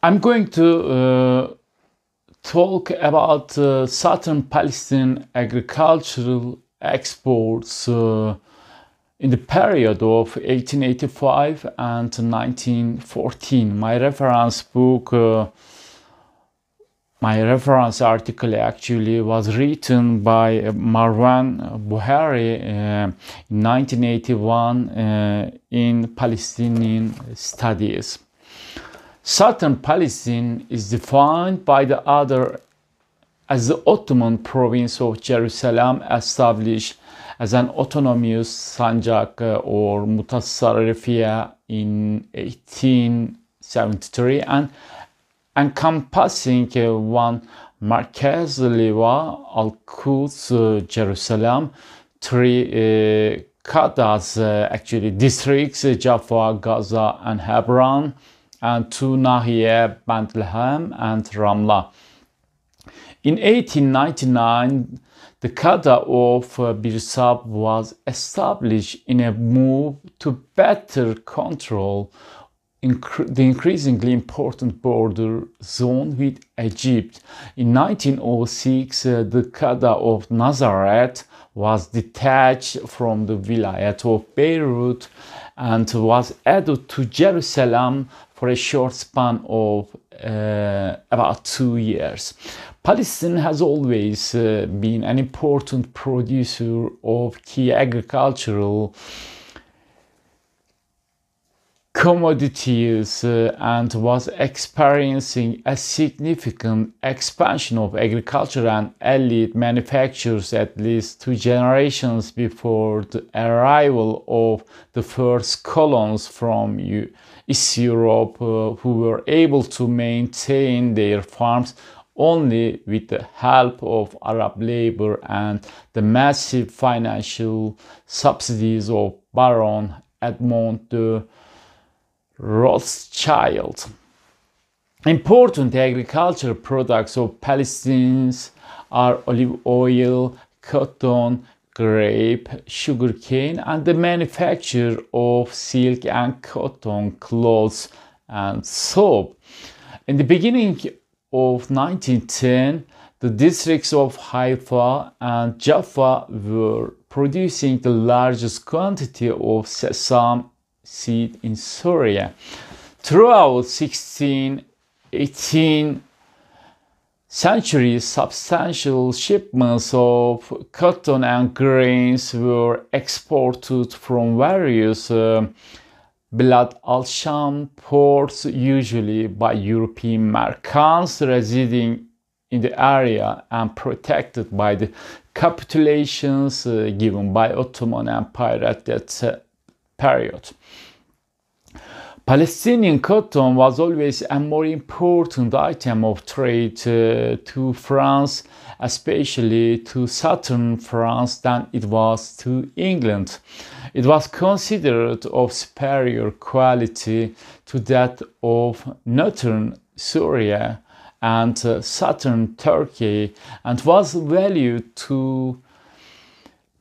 I'm going to talk about southern Palestine agricultural exports in the period of 1885 and 1914. My reference article actually was written by Marwan Buheiry in 1981 in Palestinian Studies. Southern Palestine is defined by the other as the Ottoman province of Jerusalem, established as an autonomous sanjak or mutasarrifia in 1873 and encompassing one Markez, Liwa, Al-Quds, Jerusalem, three Qadas, actually districts, Jaffa, Gaza, and Hebron, and two Nahiyah, Bethlehem, and Ramla. In 1899, the Qada of Birsab was established in a move to better control the increasingly important border zone with Egypt. In 1906, the Qada of Nazareth was detached from the Vilayet of Beirut and was added to Jerusalem for a short span of about 2 years. Palestine has always been an important producer of key agricultural commodities and was experiencing a significant expansion of agriculture and elite manufacturers at least 2 generations before the arrival of the first colons from East Europe, who were able to maintain their farms only with the help of Arab labor and the massive financial subsidies of Baron Edmond de Rothschild. Important agricultural products of Palestine are olive oil, cotton, grape, sugarcane, and the manufacture of silk and cotton cloths and soap. In the beginning of 1910, the districts of Haifa and Jaffa were producing the largest quantity of sesame seed in Syria. Throughout 16th, 18th centuries, substantial shipments of cotton and grains were exported from various Bilad al-Sham ports, usually by European merchants residing in the area and protected by the capitulations given by Ottoman Empire at that period. Palestinian cotton was always a more important item of trade to France, especially to southern France, than it was to England. It was considered of superior quality to that of northern Syria and southern Turkey, and was valued to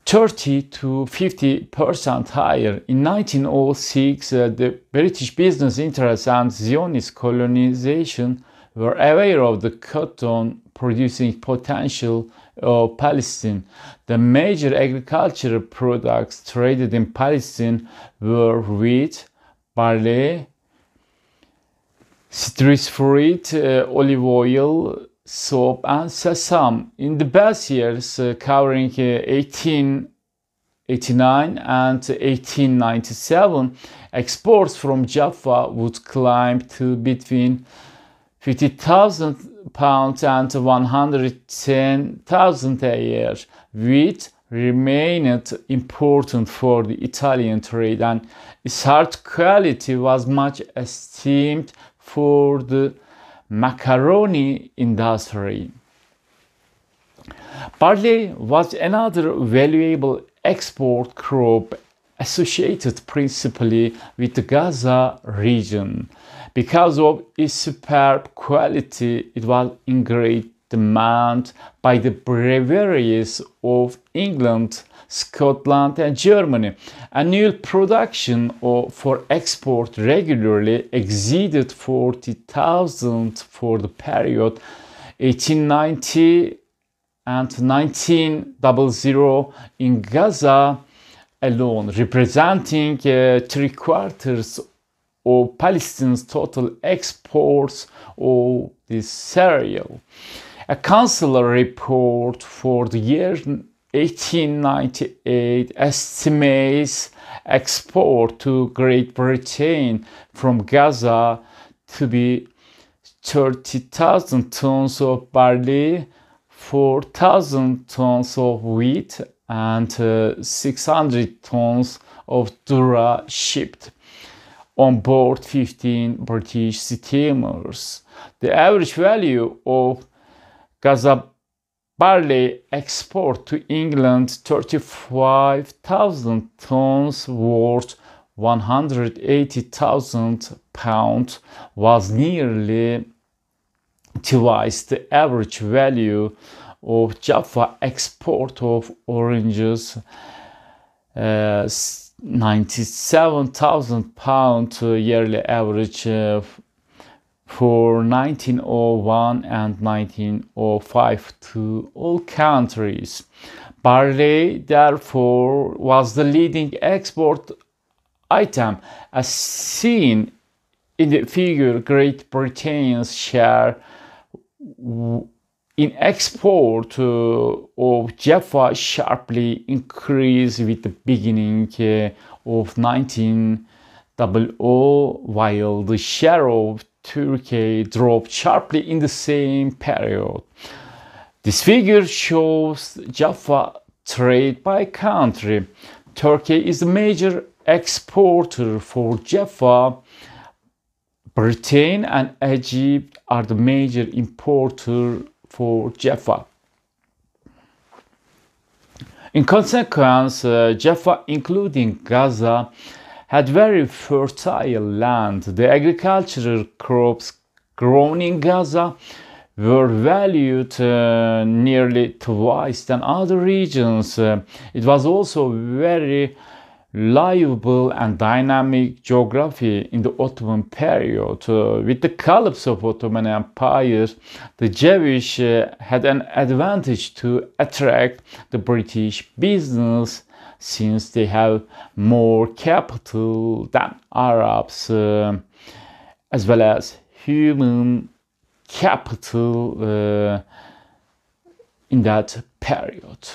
30 to 50% higher. In 1906, the British business interests and Zionist colonization were aware of the cotton producing potential of Palestine. The major agricultural products traded in Palestine were wheat, barley, citrus fruit, olive oil, soap, and sesame. In the best years, covering 1889 and 1897, exports from Jaffa would climb to between 50,000 pounds and 110,000 a year. Wheat remained important for the Italian trade, and its hard quality was much esteemed for the macaroni industry. Barley was another valuable export crop associated principally with the Gaza region. Because of its superb quality, it was in great demand by the breweries of England, Scotland and Germany. Annual production for export regularly exceeded 40,000 for the period 1890 and 1900 in Gaza alone, representing 3/4 of Palestine's total exports of this cereal. A consular report for the year 1898 estimates export to Great Britain from Gaza to be 30,000 tons of barley, 4,000 tons of wheat, and 600 tons of durra shipped on board 15 British steamers. The average value of Gaza barley export to England, 35,000 tons worth 180,000 pounds, was nearly twice the average value of Jaffa export of oranges, 97,000 pounds yearly average for 1901 and 1905 to all countries. Barley, therefore, was the leading export item, as seen in the figure. Great Britain's share in export of Jaffa sharply increased with the beginning of 1900, while the share of Turkey dropped sharply in the same period. This figure shows Jaffa trade by country. Turkey is the major exporter for Jaffa. Britain and Egypt are the major importer for Jaffa. In consequence, Jaffa, including Gaza, had very fertile land. The agricultural crops grown in Gaza were valued nearly twice than other regions. It was also very livable and dynamic geography in the Ottoman period. With the collapse of Ottoman Empire, the Jewish had an advantage to attract the British business, since they have more capital than Arabs, as well as human capital in that period.